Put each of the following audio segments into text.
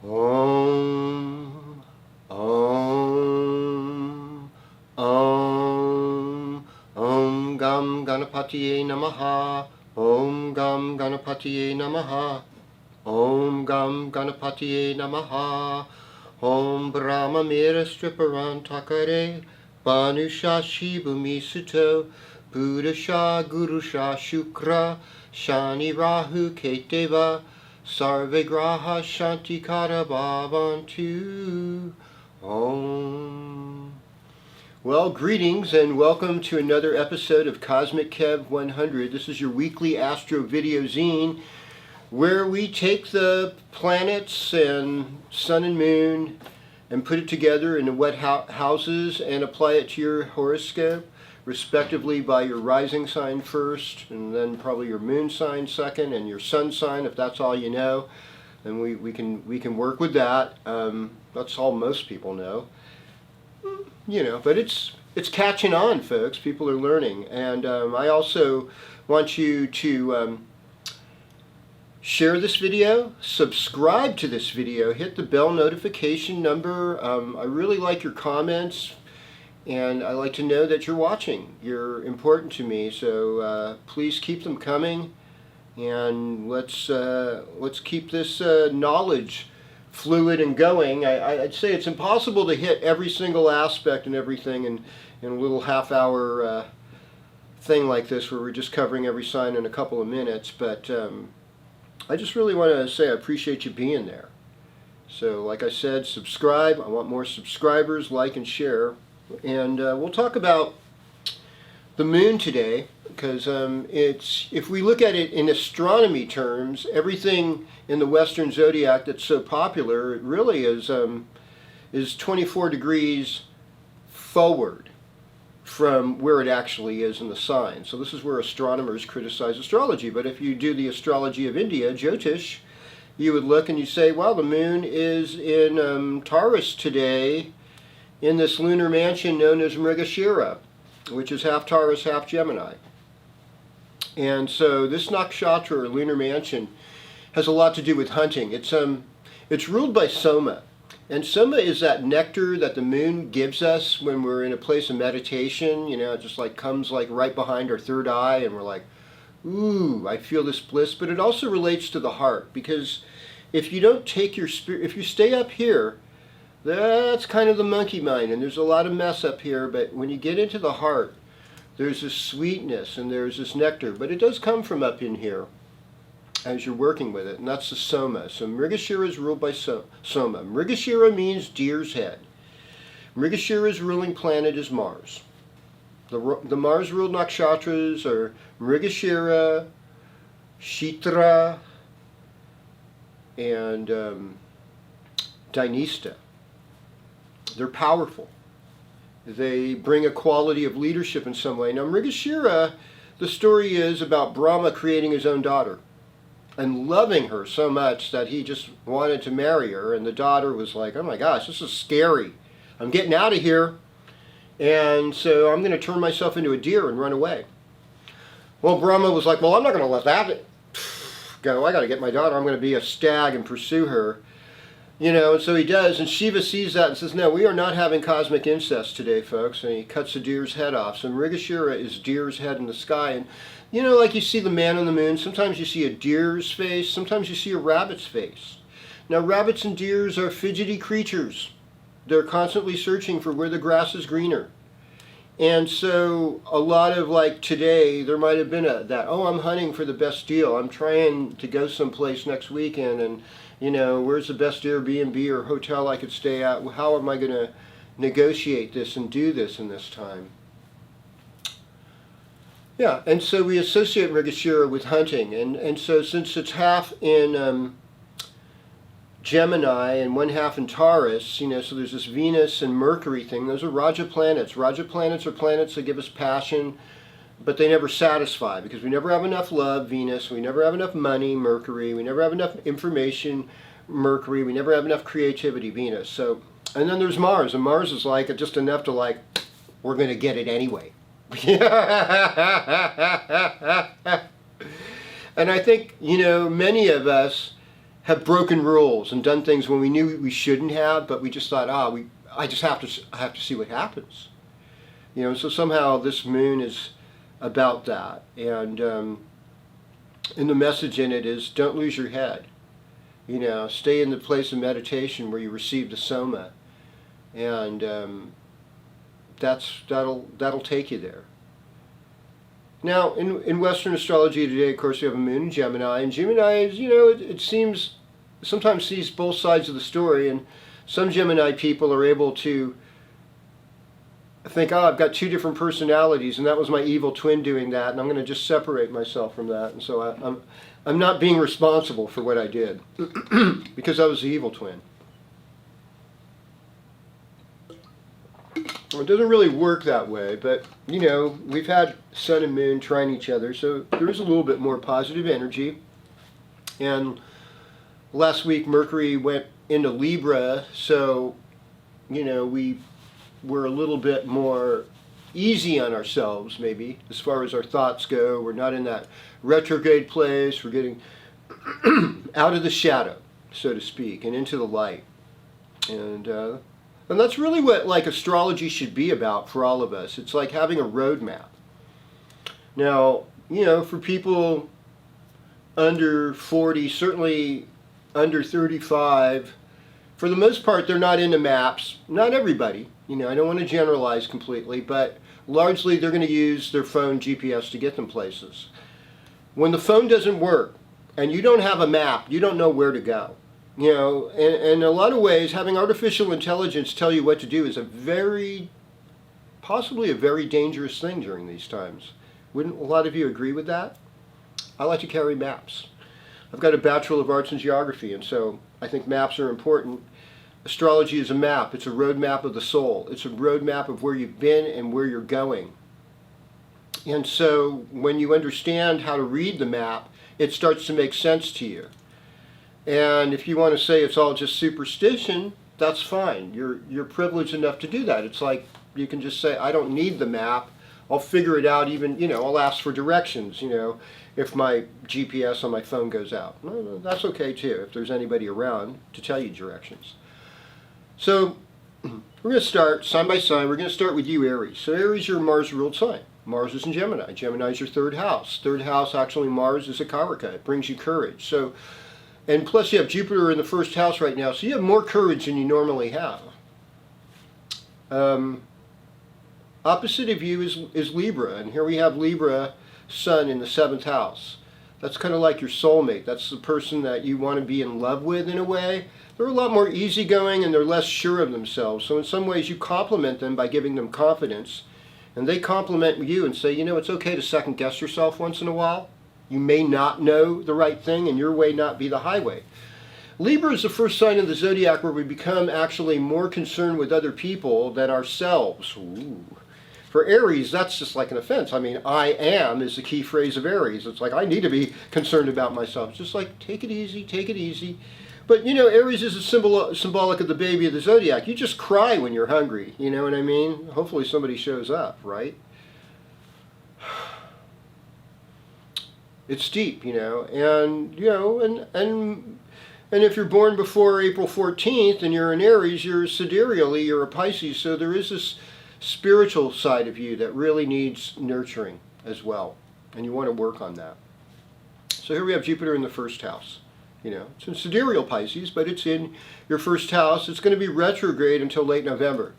Om, Om, Om, Om Gam Ganapatiye Namaha, Om Gam Ganapatiye Namaha, Om Gam Ganapatiye Namaha, Om Brahma Mira Striparan Takare, Banusha Shibumi Suto, Buddhasha Gurusha Shukra, Shani Rahu Keteva, Sarve Graha Shanti Kara Bhavantu. Om. Well, greetings and welcome to another episode of KozmicKev100. This is your weekly astro video zine where we take the planets and sun and moon and put it together into wet houses and apply it to your horoscope, respectively by your rising sign first, and then probably your moon sign second, and your sun sign if that's all you know. And we can work with that. That's all most people know. You know, but it's catching on, folks. People are learning, and I also want you to share this video, subscribe to this video, hit the bell notification number. I really like your comments. And I like to know that you're watching. You're important to me, so please keep them coming. And let's keep this knowledge fluid and going. I'd say it's impossible to hit every single aspect and everything in a little half-hour thing like this, where we're just covering every sign in a couple of minutes. But I just really want to say I appreciate you being there. So, like I said, subscribe. I want more subscribers. Like and share. And we'll talk about the moon today, because if we look at it in astronomy terms, everything in the Western zodiac that's so popular, it really is 24 degrees forward from where it actually is in the sign. So this is where astronomers criticize astrology. But if you do the astrology of India, Jyotish, you would look and you say, well, the moon is in Taurus today, in this lunar mansion known as Mrigashira, which is half Taurus, half Gemini. And so this nakshatra, or lunar mansion, has a lot to do with hunting. It's ruled by Soma. And Soma is that nectar that the moon gives us when we're in a place of meditation. You know, it just like comes like right behind our third eye, and we're like, ooh, I feel this bliss. But it also relates to the heart, because if you don't take your spirit, if you stay up here, that's kind of the monkey mind, and there's a lot of mess up here, but when you get into the heart, there's this sweetness and there's this nectar, but it does come from up in here as you're working with it, and that's the Soma. So Mrigashira is ruled by Soma. Mrigashira means deer's head. Mrigashira's ruling planet is Mars. The Mars-ruled nakshatras are Mrigashira, Shitra, and Dynista. They're powerful. They bring a quality of leadership in some way. Now, Mrigashira, the story is about Brahma creating his own daughter and loving her so much that he just wanted to marry her. And the daughter was like, oh my gosh, this is scary. I'm getting out of here. And so I'm going to turn myself into a deer and run away. Well, Brahma was like, well, I'm not going to let that go. I got to get my daughter. I'm going to be a stag and pursue her. You know, and so he does, and Shiva sees that and says, no, we are not having cosmic incest today, folks, and he cuts the deer's head off. So Mrigashira is deer's head in the sky, and you know, like you see the man on the moon, sometimes you see a deer's face, sometimes you see a rabbit's face. Now, rabbits and deers are fidgety creatures. They're constantly searching for where the grass is greener. And so a lot of, like today, there might have been that, oh, I'm hunting for the best deal. I'm trying to go someplace next weekend, and you know, where's the best Airbnb or hotel I could stay at? How am I going to negotiate this and do this in this time? Yeah, and so we associate Mrigashira with hunting. And so since it's half in Gemini and one half in Taurus, you know, so there's this Venus and Mercury thing. Those are Raja planets. Raja planets are planets that give us passion, but they never satisfy, because we never have enough love, Venus. We never have enough money, Mercury. We never have enough information, Mercury. We never have enough creativity, Venus. So, and then there's Mars, and Mars is like just enough to like, we're going to get it anyway. And I think, you know, many of us have broken rules and done things when we knew we shouldn't have, but we just thought, I have to see what happens. You know, so somehow this moon is about that, and the message in it is, don't lose your head. You know, stay in the place of meditation where you receive the soma, and that'll take you there. Now, in Western astrology today, of course, we have a moon in Gemini, and Gemini is, you know, it seems, sometimes sees both sides of the story, and some Gemini people are able to think, I've got two different personalities, and that was my evil twin doing that, and I'm going to just separate myself from that, and so I'm not being responsible for what I did, because I was the evil twin. Well, it doesn't really work that way, but, you know, we've had Sun and Moon trine each other, so there is a little bit more positive energy. And last week Mercury went into Libra, so, you know, we were a little bit more easy on ourselves, maybe, as far as our thoughts go. We're not in that retrograde place. We're getting out of the shadow, so to speak, and into the light. And that's really what, like, astrology should be about for all of us. It's like having a roadmap. Now, you know, for people under 40, certainly under 35, for the most part, they're not into maps. Not everybody. You know, I don't want to generalize completely, but largely they're going to use their phone GPS to get them places. When the phone doesn't work and you don't have a map, you don't know where to go. You know, and in a lot of ways, having artificial intelligence tell you what to do is possibly a very dangerous thing during these times. Wouldn't a lot of you agree with that? I like to carry maps. I've got a Bachelor of Arts in Geography, and so I think maps are important. Astrology is a map. It's a roadmap of the soul. It's a roadmap of where you've been and where you're going. And so when you understand how to read the map, it starts to make sense to you. And if you want to say it's all just superstition, that's fine. You're privileged enough to do that. It's like you can just say, I don't need the map. I'll figure it out. Even, you know, I'll ask for directions, you know, if my GPS on my phone goes out. No, that's okay too, if there's anybody around to tell you directions. So we're going to start sign by sign. We're going to start with you, Aries. So Aries, you're a Mars-ruled sign. Mars is in Gemini. Gemini is your third house. Third house, actually, Mars is a Karaka. It brings you courage. So, and plus you have Jupiter in the first house right now, so you have more courage than you normally have. Opposite of you is Libra, and here we have Libra Sun in the 7th house. That's kind of like your soulmate. That's the person that you want to be in love with in a way. They're a lot more easygoing and they're less sure of themselves. So in some ways you compliment them by giving them confidence, and they compliment you and say, you know, it's okay to second guess yourself once in a while. You may not know the right thing and your way not be the highway. Libra is the first sign of the zodiac where we become actually more concerned with other people than ourselves. Ooh. For Aries, that's just like an offense. I mean, I am is the key phrase of Aries. It's like, I need to be concerned about myself. It's just like, take it easy, take it easy. But, you know, Aries is a symbolic of the baby of the zodiac. You just cry when you're hungry, you know what I mean? Hopefully somebody shows up, right? It's deep, you know, and, you know, and if you're born before April 14th and you're an Aries, you're sidereally, you're a Pisces, so there is this spiritual side of you that really needs nurturing as well, and you want to work on that. So here we have Jupiter in the first house. You know, it's in sidereal Pisces, but it's in your first house. It's going to be retrograde until late November.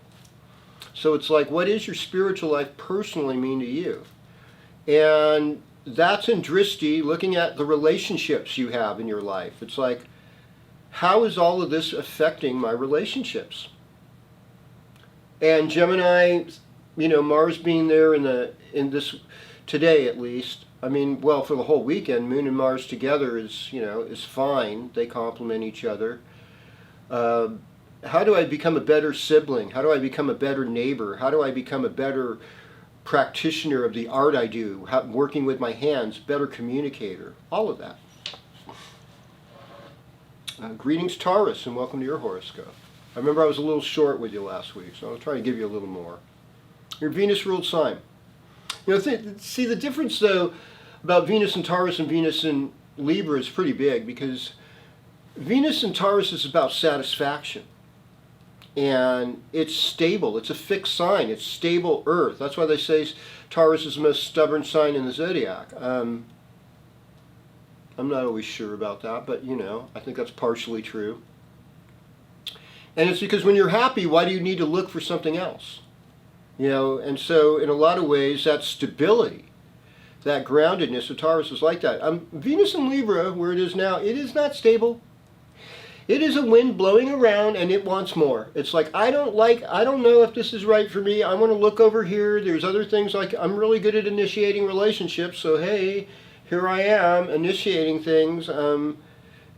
So it's like, what does your spiritual life personally mean to you? And that's in Drishti, looking at the relationships you have in your life. It's like, how is all of this affecting my relationships? And Gemini, you know, Mars being there in this today at least. I mean, well, for the whole weekend, Moon and Mars together is, you know, is fine. They complement each other. How do I become a better sibling? How do I become a better neighbor? How do I become a better practitioner of the art I do? Working with my hands, better communicator, all of that. Greetings, Taurus, and welcome to your horoscope. I remember I was a little short with you last week, so I'll try to give you a little more. Your Venus-ruled sign. You know, see the difference, though, about Venus and Taurus and Venus and Libra is pretty big, because Venus in Taurus is about satisfaction. And it's stable. It's a fixed sign. It's stable Earth. That's why they say Taurus is the most stubborn sign in the zodiac. I'm not always sure about that, but you know, I think that's partially true. And it's because when you're happy, why do you need to look for something else? You know, and so in a lot of ways, that stability, that groundedness of Taurus is like that. Venus in Libra, where it is now, it is not stable. It is a wind blowing around and it wants more. It's like, I don't know if this is right for me. I want to look over here. There's other things, like I'm really good at initiating relationships. So, hey, here I am initiating things.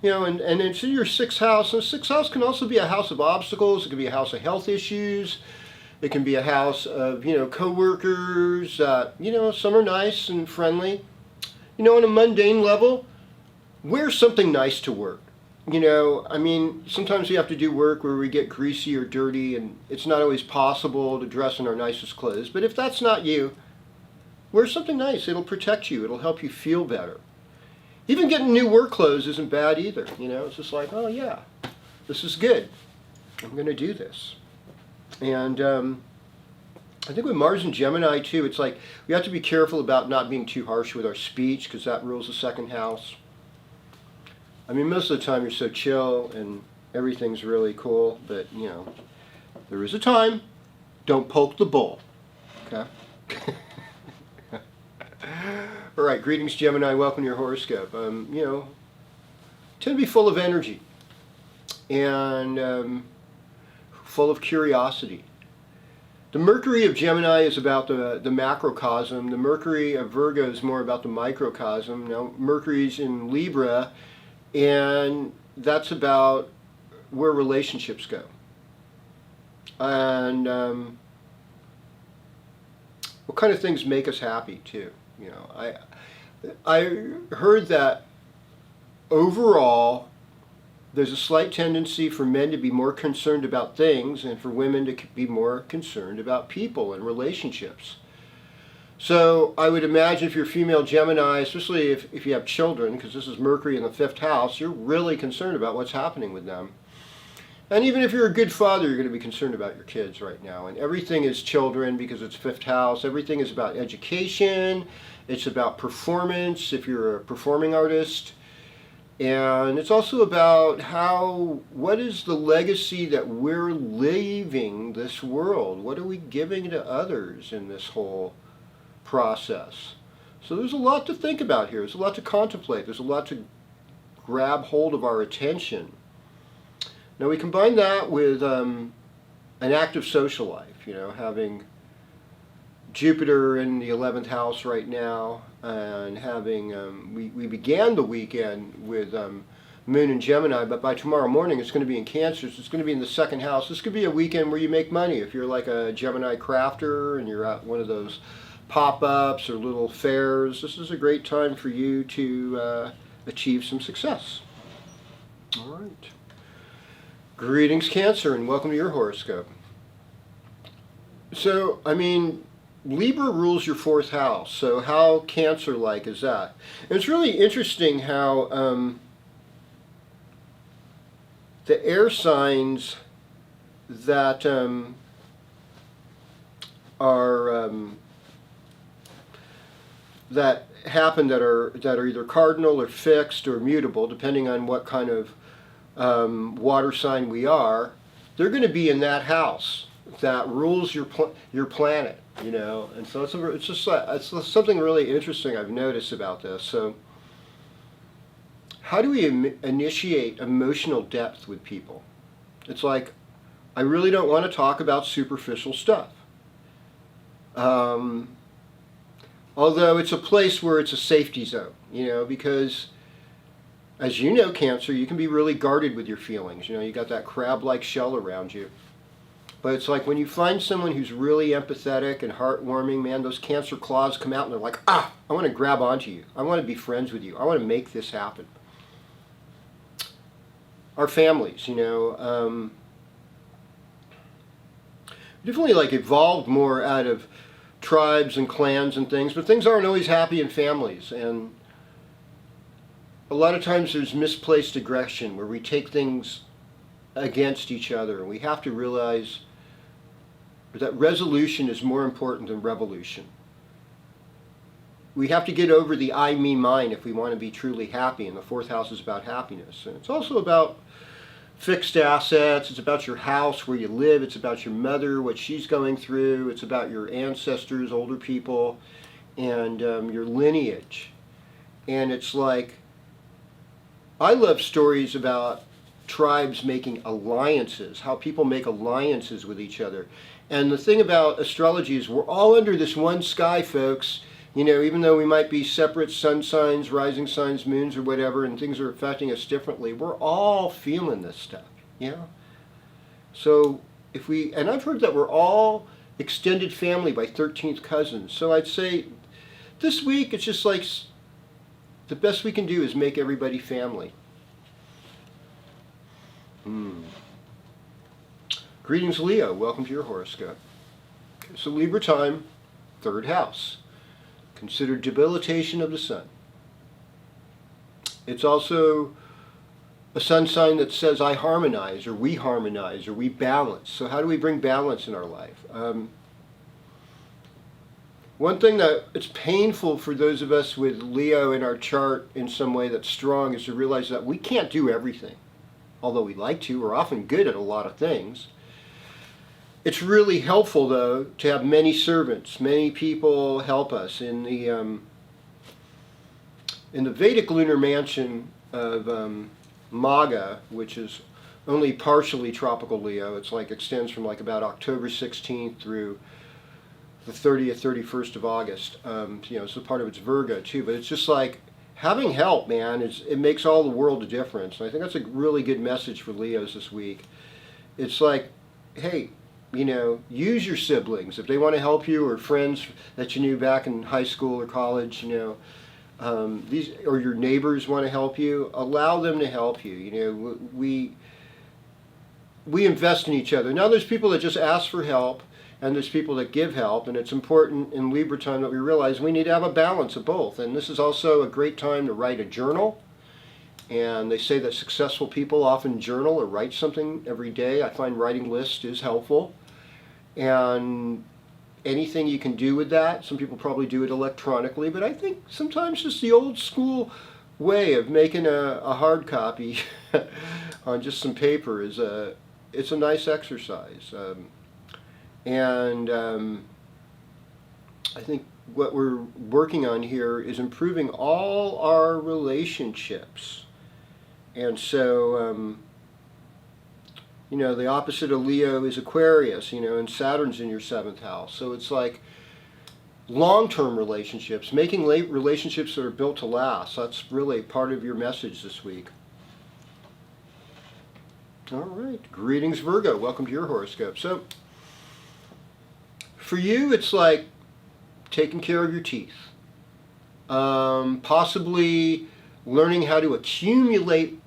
You know, and it's in your sixth house. And the sixth house can also be a house of obstacles. It can be a house of health issues. It can be a house of, you know, coworkers. You know, some are nice and friendly. You know, on a mundane level, wear something nice to work. You know, I mean, sometimes we have to do work where we get greasy or dirty, and it's not always possible to dress in our nicest clothes. But if that's not you, wear something nice. It'll protect you. It'll help you feel better. Even getting new work clothes isn't bad either. You know, it's just like, oh yeah, this is good. I'm going to do this. And I think with Mars and Gemini too, it's like we have to be careful about not being too harsh with our speech, because that rules the second house. I mean, most of the time you're so chill and everything's really cool, but, you know, there is a time. Don't poke the bull. Okay? All right, greetings, Gemini. Welcome to your horoscope. You know, tend to be full of energy and full of curiosity. The Mercury of Gemini is about the macrocosm. The Mercury of Virgo is more about the microcosm. Now, Mercury's in Libra, and that's about where relationships go. And what kind of things make us happy too. You know, I heard that overall there's a slight tendency for men to be more concerned about things and for women to be more concerned about people and relationships. So I would imagine if you're female Gemini, especially if you have children, because this is Mercury in the 5th house, you're really concerned about what's happening with them. And even if you're a good father, you're going to be concerned about your kids right now. And everything is children because it's 5th house. Everything is about education. It's about performance if you're a performing artist. And it's also about what is the legacy that we're leaving this world? What are we giving to others in this whole process? So there's a lot to think about here. There's a lot to contemplate. There's a lot to grab hold of our attention. Now we combine that with an active social life, you know, having Jupiter in the 11th house right now, and having, we began the weekend with Moon in Gemini, but by tomorrow morning it's going to be in Cancer, so it's going to be in the 2nd house. This could be a weekend where you make money. If you're like a Gemini crafter and you're at one of those pop-ups or little fairs, this is a great time for you to achieve some success. All right. Greetings, Cancer, and welcome to your horoscope. So, I mean, Libra rules your 4th house, so how Cancer-like is that? And it's really interesting how the air signs that are that happen that are either cardinal or fixed or mutable, depending on what kind of water sign we are, they're going to be in that house that rules your planet, you know. And so it's just something really interesting I've noticed about this. So how do we initiate emotional depth with people? It's like, I really don't want to talk about superficial stuff. Although it's a place where it's a safety zone, you know, because as you know, Cancer, you can be really guarded with your feelings. You know, you got that crab-like shell around you. But it's like when you find someone who's really empathetic and heartwarming, man, those Cancer claws come out and they're like, I want to grab onto you. I want to be friends with you. I want to make this happen. Our families, you know, definitely like evolved more out of tribes and clans and things, but things aren't always happy in families. And a lot of times there's misplaced aggression where we take things against each other, and we have to realize that resolution is more important than revolution. We have to get over the I, me, mine if we want to be truly happy, and the fourth house is about happiness. And it's also about fixed assets. It's about your house, where you live. It's about your mother, what she's going through. It's about your ancestors, older people, and your lineage. And it's like, I love stories about tribes making alliances, how people make alliances with each other. And the thing about astrology is we're all under this one sky, folks. You know, even though we might be separate sun signs, rising signs, moons, or whatever, and things are affecting us differently, we're all feeling this stuff, you know? So if we, and I've heard that we're all extended family by 13th cousins. So I'd say this week, it's just like the best we can do is make everybody family. Greetings, Leo. Welcome to your horoscope. So Libra time, third house. Considered debilitation of the sun. It's also a sun sign that says I harmonize, or we balance. So how do we bring balance in our life? One thing that it's painful for those of us with Leo in our chart in some way that's strong is to realize that we can't do everything. Although we like to, we're often good at a lot of things. It's really helpful, though, to have many servants. Many people help us. In the Vedic lunar mansion of Maga, which is only partially tropical Leo, it's like extends from like about October 16th through the 30th, 31st of August. You know, so part of it's Virgo too. But it's just like having help, man. It makes all the world a difference. And I think that's a really good message for Leos this week. It's like, hey, you know, use your siblings if they want to help you, or friends that you knew back in high school or college. You know, these, or your neighbors want to help you. Allow them to help you. You know, we invest in each other. Now there's people that just ask for help, and there's people that give help, and it's important in Libra time that we realize we need to have a balance of both. And this is also a great time to write a journal. And they say that successful people often journal or write something every day. I find writing lists is helpful. And anything you can do with that, some people probably do it electronically, but I think sometimes just the old school way of making a hard copy on just some paper is it's a nice exercise. I think what we're working on here is improving all our relationships. And so, you know, the opposite of Leo is Aquarius, you know, and Saturn's in your 7th house. So it's like long-term relationships, making relationships that are built to last. That's really part of your message this week. All right. Greetings, Virgo. Welcome to your horoscope. So for you, it's like taking care of your teeth. Possibly learning how to accumulate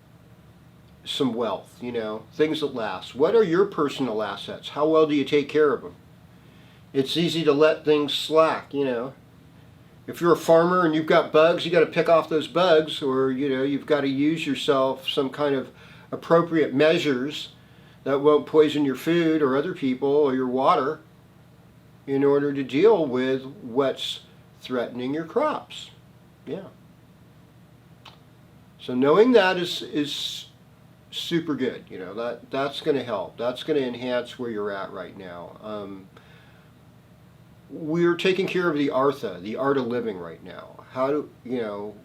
some wealth, you know, things that last. What are your personal assets? How well do you take care of them? It's easy to let things slack, you know. If you're a farmer and you've got bugs, you got to pick off those bugs, or, you know, you've got to use yourself some kind of appropriate measures that won't poison your food or other people or your water in order to deal with what's threatening your crops. Yeah. So knowing that is super good. You know, that's going to help. That's going to enhance where you're at right now. We're taking care of the artha, the art of living right now. How do, you know,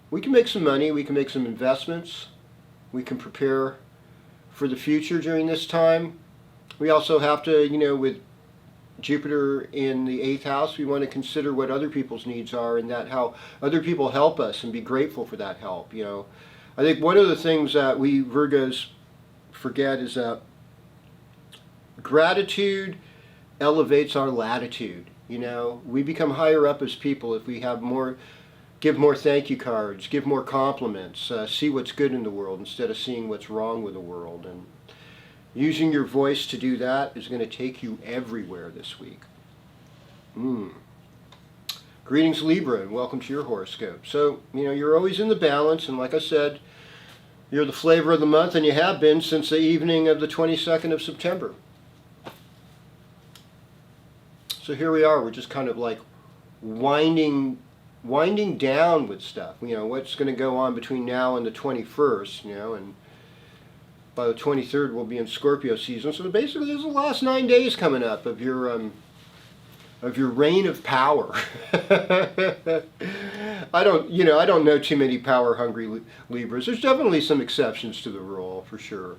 we can make some money, we can make some investments, we can prepare for the future during this time. We also have to, you know, with Jupiter in the 8th house, we want to consider what other people's needs are, and that how other people help us, and be grateful for that help. You know, I think one of the things that we Virgos forget is that gratitude elevates our latitude. You know, we become higher up as people if we have more, give more thank you cards, give more compliments, see what's good in the world instead of seeing what's wrong with the world. And using your voice to do that is going to take you everywhere this week. Greetings Libra, and welcome to your horoscope. So, you're always in the balance, and like I said, you're the flavor of the month, and you have been since the evening of the 22nd of September. So here we are, we're just kind of like winding down with stuff. What's going to go on between now and the 21st, and by the 23rd we'll be in Scorpio season. So basically there's the last 9 days coming up of your reign of power. I don't know too many power hungry Libras. There's definitely some exceptions to the rule, for sure.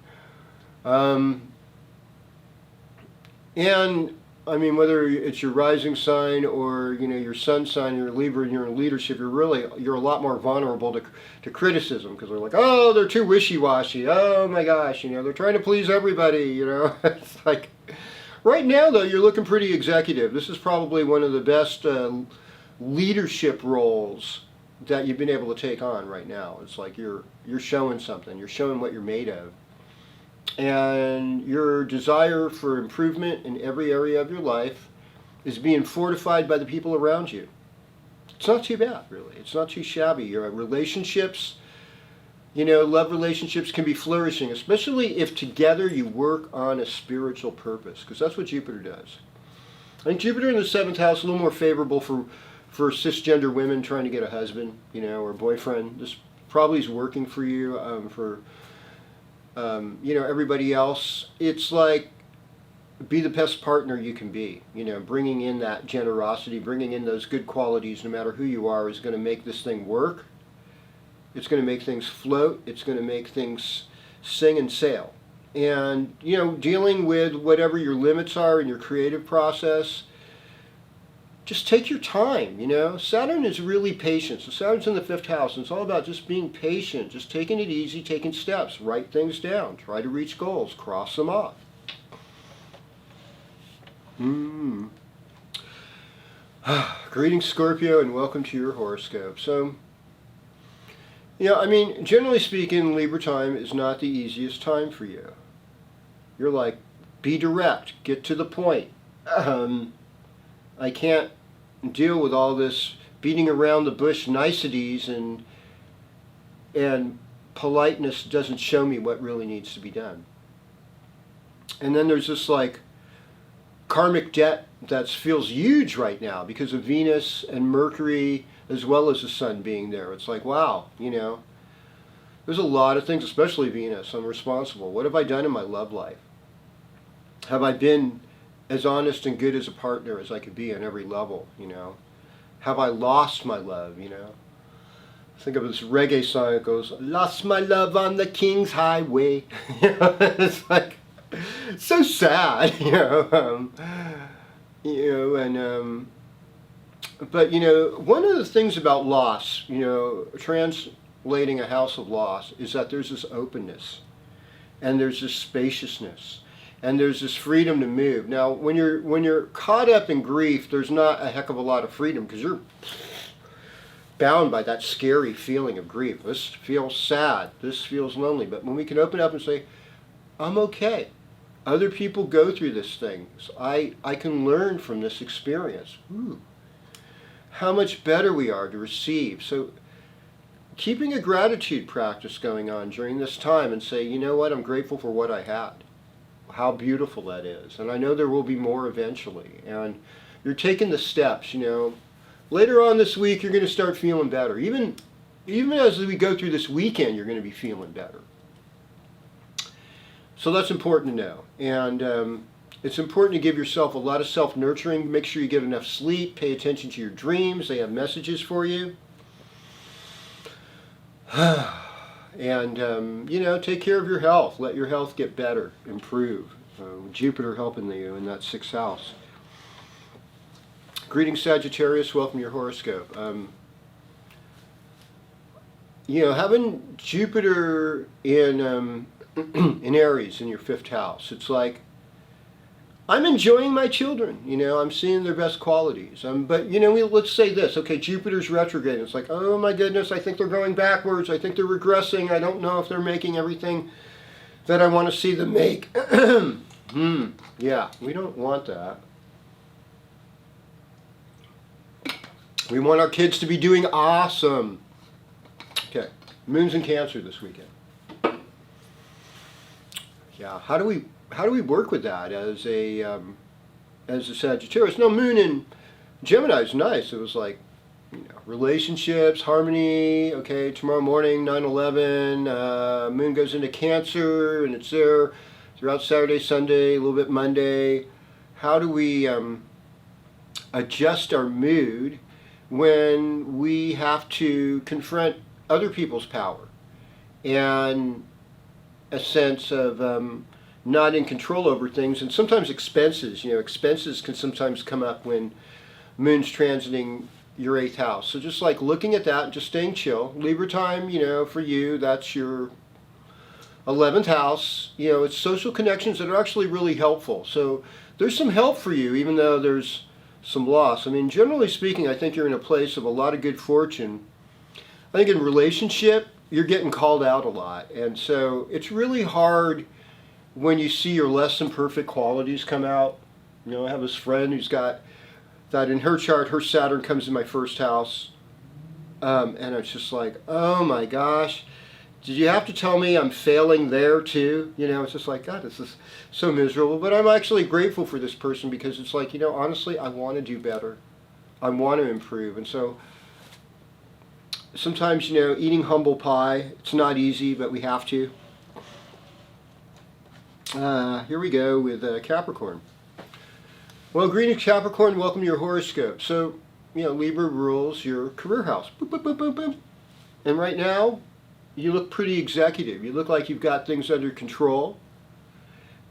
And I mean, whether it's your rising sign or your sun sign, you're a Libra and you're in leadership, you're a lot more vulnerable to criticism, because they're like, oh, they're too wishy-washy. Oh my gosh, they're trying to please everybody. It's like, right now though, you're looking pretty executive. This is probably one of the best leadership roles that you've been able to take on right now. It's like you're showing something. You're showing what you're made of. And your desire for improvement in every area of your life is being fortified by the people around you. It's not too bad, really. It's not too shabby. Your relationships, love relationships can be flourishing, especially if together you work on a spiritual purpose, because that's what Jupiter does. I think Jupiter in the 7th house is a little more favorable for cisgender women trying to get a husband, or boyfriend. This probably is working for you. Everybody else, it's like, be the best partner you can be. Bringing in that generosity, bringing in those good qualities, no matter who you are, is going to make this thing work. It's going to make things float. It's going to make things sing and sail. And, dealing with whatever your limits are in your creative process, just take your time, Saturn is really patient. So Saturn's in the 5th house, and it's all about just being patient, just taking it easy, taking steps, write things down, try to reach goals, cross them off. Greetings Scorpio, and welcome to your horoscope. So, generally speaking, Libra time is not the easiest time for you. You're like, be direct, get to the point. I can't deal with all this beating around the bush niceties, and politeness doesn't show me what really needs to be done. And then there's this like karmic debt that feels huge right now because of Venus and Mercury as well as the Sun being there. It's like, wow, there's a lot of things, especially Venus, I'm responsible. What have I done in my love life? Have I been as honest and good as a partner as I could be on every level, Have I lost my love, Think of this reggae song that goes, lost my love on the King's Highway. It's like, so sad, but one of the things about loss, translating a house of loss, is that there's this openness, and there's this spaciousness, and there's this freedom to move. Now, when you're caught up in grief, there's not a heck of a lot of freedom, because you're bound by that scary feeling of grief. This feels sad. This feels lonely. But when we can open up and say, I'm okay. Other people go through this thing. So I can learn from this experience. Ooh. How much better we are to receive. So keeping a gratitude practice going on during this time, and say, you know what, I'm grateful for what I had. How beautiful that is. And I know there will be more eventually. And you're taking the steps, Later on this week, you're going to start feeling better. Even as we go through this weekend, you're going to be feeling better. So that's important to know. And it's important to give yourself a lot of self-nurturing. Make sure you get enough sleep. Pay attention to your dreams. They have messages for you. And, take care of your health. Let your health get better, improve. Jupiter helping you in that 6th house. Greetings Sagittarius, welcome to your horoscope. Having Jupiter in Aries in your 5th house, it's like, I'm enjoying my children, I'm seeing their best qualities. But, let's say this, okay, Jupiter's retrograde. It's like, oh my goodness, I think they're going backwards. I think they're regressing. I don't know if they're making everything that I want to see them make. Yeah, we don't want that. We want our kids to be doing awesome. Okay, Moon's in Cancer this weekend. Yeah, how do we work with that as a Sagittarius? No, Moon in Gemini is nice. It was like, relationships, harmony. Okay, tomorrow morning, 9/11. Moon goes into Cancer, and it's there throughout Saturday, Sunday, a little bit Monday. How do we adjust our mood when we have to confront other people's power and a sense of not in control over things, and sometimes expenses. Expenses can sometimes come up when Moon's transiting your 8th house. So just like looking at that and just staying chill. Libra time, for you, that's your 11th house. It's social connections that are actually really helpful. So there's some help for you, even though there's some loss. I mean, generally speaking, I think you're in a place of a lot of good fortune. I think in relationship, you're getting called out a lot. And so it's really hard when you see your less than perfect qualities come out. I have this friend who's got that in her chart, her Saturn comes in my 1st house. And it's just like, oh my gosh, did you have to tell me I'm failing there too? It's just like, God, this is so miserable. But I'm actually grateful for this person because it's like, honestly, I want to do better. I want to improve. And so sometimes, eating humble pie, it's not easy, but we have to. Here we go with Capricorn. Well, greetings, Capricorn. Welcome to your horoscope. So, Libra rules your career house. Boop, boop, boop, boop, boop. And right now, you look pretty executive. You look like you've got things under control.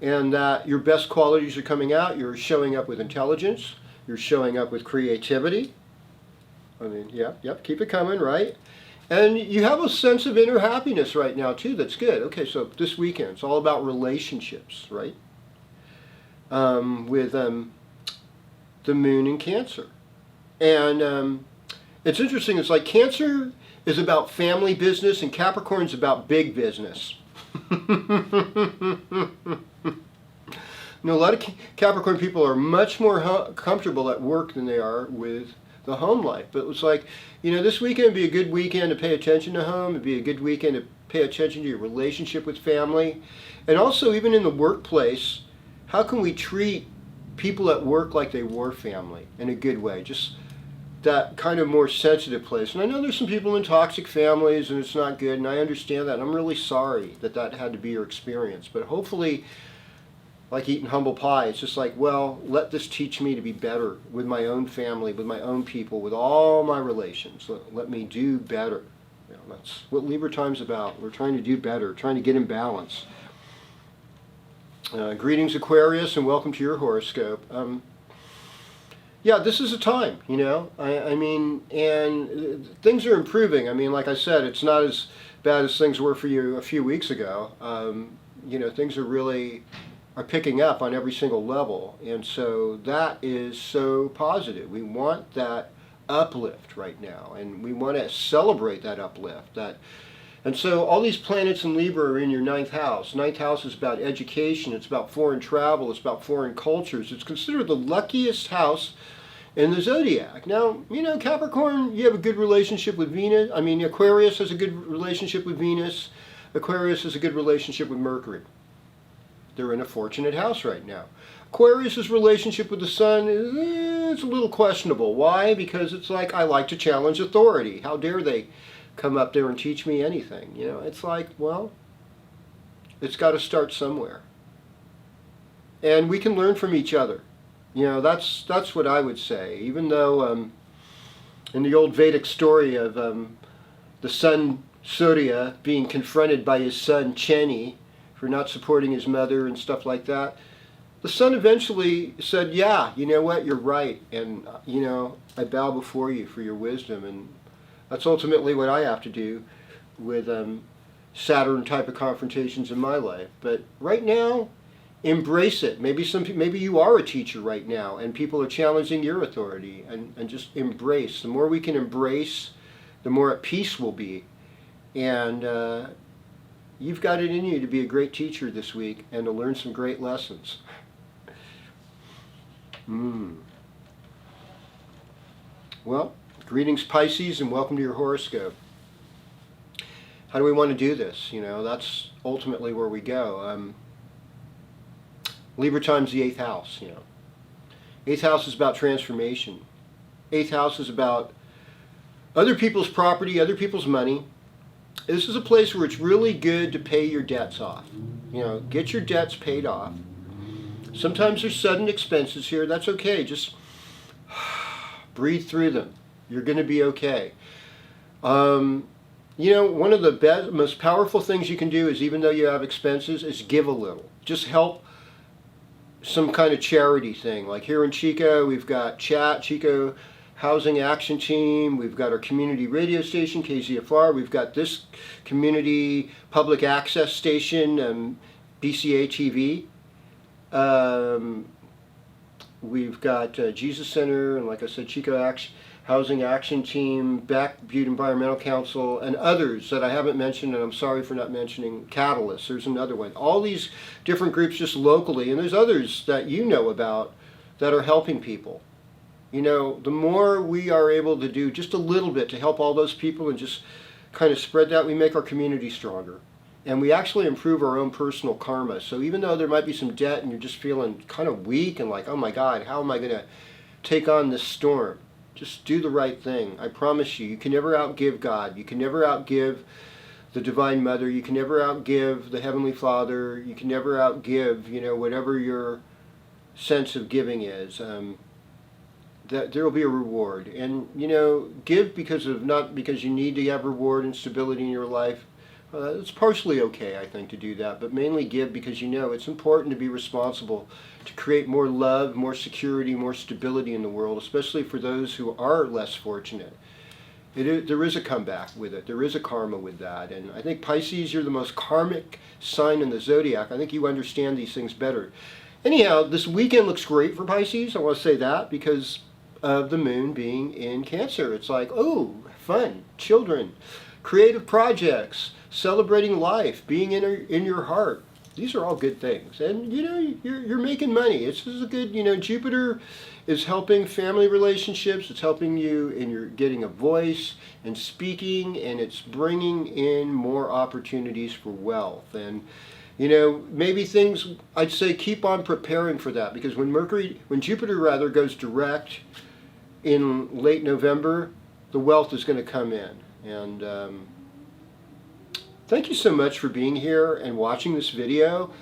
And that your best qualities are coming out. You're showing up with intelligence. You're showing up with creativity. I mean, yep, keep it coming, right? And you have a sense of inner happiness right now, too. That's good. Okay, so this weekend, it's all about relationships, right? With the Moon in Cancer. And it's interesting. It's like Cancer is about family business and Capricorn's about big business. A lot of Capricorn people are much more comfortable at work than they are with the home life. But it's like, this weekend would be a good weekend to pay attention to home. It'd be a good weekend to pay attention to your relationship with family. And also, even in the workplace, how can we treat people at work like they were family in a good way? Just that kind of more sensitive place. And I know there's some people in toxic families and it's not good, and I understand that. And I'm really sorry that had to be your experience. But hopefully, like eating humble pie, it's just like, well, let this teach me to be better with my own family, with my own people, with all my relations. Let me do better. That's what Libra time's about. We're trying to do better, trying to get in balance. Greetings, Aquarius, and welcome to your horoscope. Yeah, this is a time, I mean, and things are improving. I mean, like I said, it's not as bad as things were for you a few weeks ago. Things are picking up on every single level, and so that is so positive. We want that uplift right now, and we want to celebrate that uplift. And so all these planets in Libra are in your 9th house. 9th house is about education, it's about foreign travel, it's about foreign cultures. It's considered the luckiest house in the zodiac. Now, Capricorn, you have a good relationship with Venus. I mean, Aquarius has a good relationship with Venus. Aquarius has a good relationship with Mercury. They're in a fortunate house right now. Aquarius' relationship with the Sun is a little questionable. Why? Because it's like, I like to challenge authority. How dare they come up there and teach me anything? It's like, well, it's got to start somewhere. And we can learn from each other. That's what I would say. Even though in the old Vedic story of the son Surya being confronted by his son Cheni for not supporting his mother and stuff like that, the son eventually said, yeah, you know what, you're right, and I bow before you for your wisdom. And that's ultimately what I have to do with Saturn type of confrontations in my life. But right now, embrace it. Maybe you are a teacher right now and people are challenging your authority, and just embrace. The more we can embrace, the more at peace we'll be. And you've got it in you to be a great teacher this week and to learn some great lessons. Well, Greetings, Pisces, and welcome to your horoscope. How do we want to do this? You know, that's ultimately where we go. Libra time's the 8th house, you know. 8th house is about transformation. 8th house is about other people's property, other people's money. This is a place where it's really good to pay your debts off. You know, get your debts paid off. Sometimes there's sudden expenses here. That's okay. Just breathe through them. You're going to be okay. You know, one of the best, most powerful things you can do is, even though you have expenses, is give a little. Just help some kind of charity thing. Like here in Chico, we've got Chico Housing Action Team. We've got our community radio station, KZFR. We've got this community public access station, BCA TV. We've got Jesus Center, and like I said, Chico Housing Action Team, Back Butte Environmental Council, and others that I haven't mentioned, and I'm sorry for not mentioning. Catalyst, there's another one. All these different groups just locally, and there's others that you know about that are helping people. You know, the more we are able to do just a little bit to help all those people and just kind of spread that, we make our community stronger. And we actually improve our own personal karma. So even though there might be some debt and you're just feeling kind of weak and like, oh my God, how am I going to take on this storm? Just do the right thing. I promise you, you can never outgive God. You can never outgive the Divine Mother. You can never outgive the Heavenly Father. You can never outgive, you know, whatever your sense of giving is. That there will be a reward. And, you know, give because of, not because you need to have reward and stability in your life. It's partially okay, I think, to do that, but mainly give because you know it's important to be responsible to create more love, more security, more stability in the world, especially for those who are less fortunate. There is a comeback with it. There is a karma with that. And I think Pisces, you're the most karmic sign in the zodiac. I think you understand these things better. Anyhow, this weekend looks great for Pisces. I want to say that because of the moon being in Cancer. It's like, oh, fun, children, creative projects, celebrating life, being in your heart. These are all good things. And, you know, you're making money. This is a good, you know, Jupiter is helping family relationships. It's helping you in your getting a voice and speaking, and it's bringing in more opportunities for wealth. And, you know, maybe things, I'd say keep on preparing for that, because when Jupiter rather goes direct in late November, the wealth is going to come in. And thank you so much for being here and watching this video.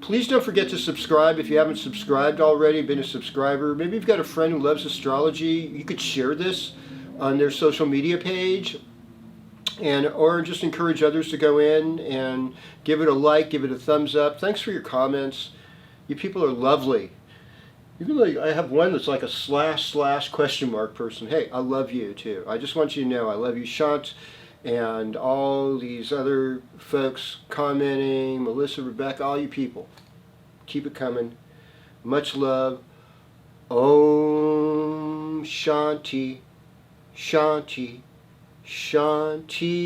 Please don't forget to subscribe if you haven't subscribed already, been a subscriber. Maybe you've got a friend who loves astrology. You could share this on their social media page, or just encourage others to go in and give it a like, give it a thumbs up. Thanks for your comments. You people are lovely. Even though I have one that's like a / question mark person. Hey, I love you too. I just want you to know I love you, Shant, and all these other folks commenting, Melissa, Rebecca, all you people. Keep it coming. Much love. Om Shanti, Shanti, Shanti.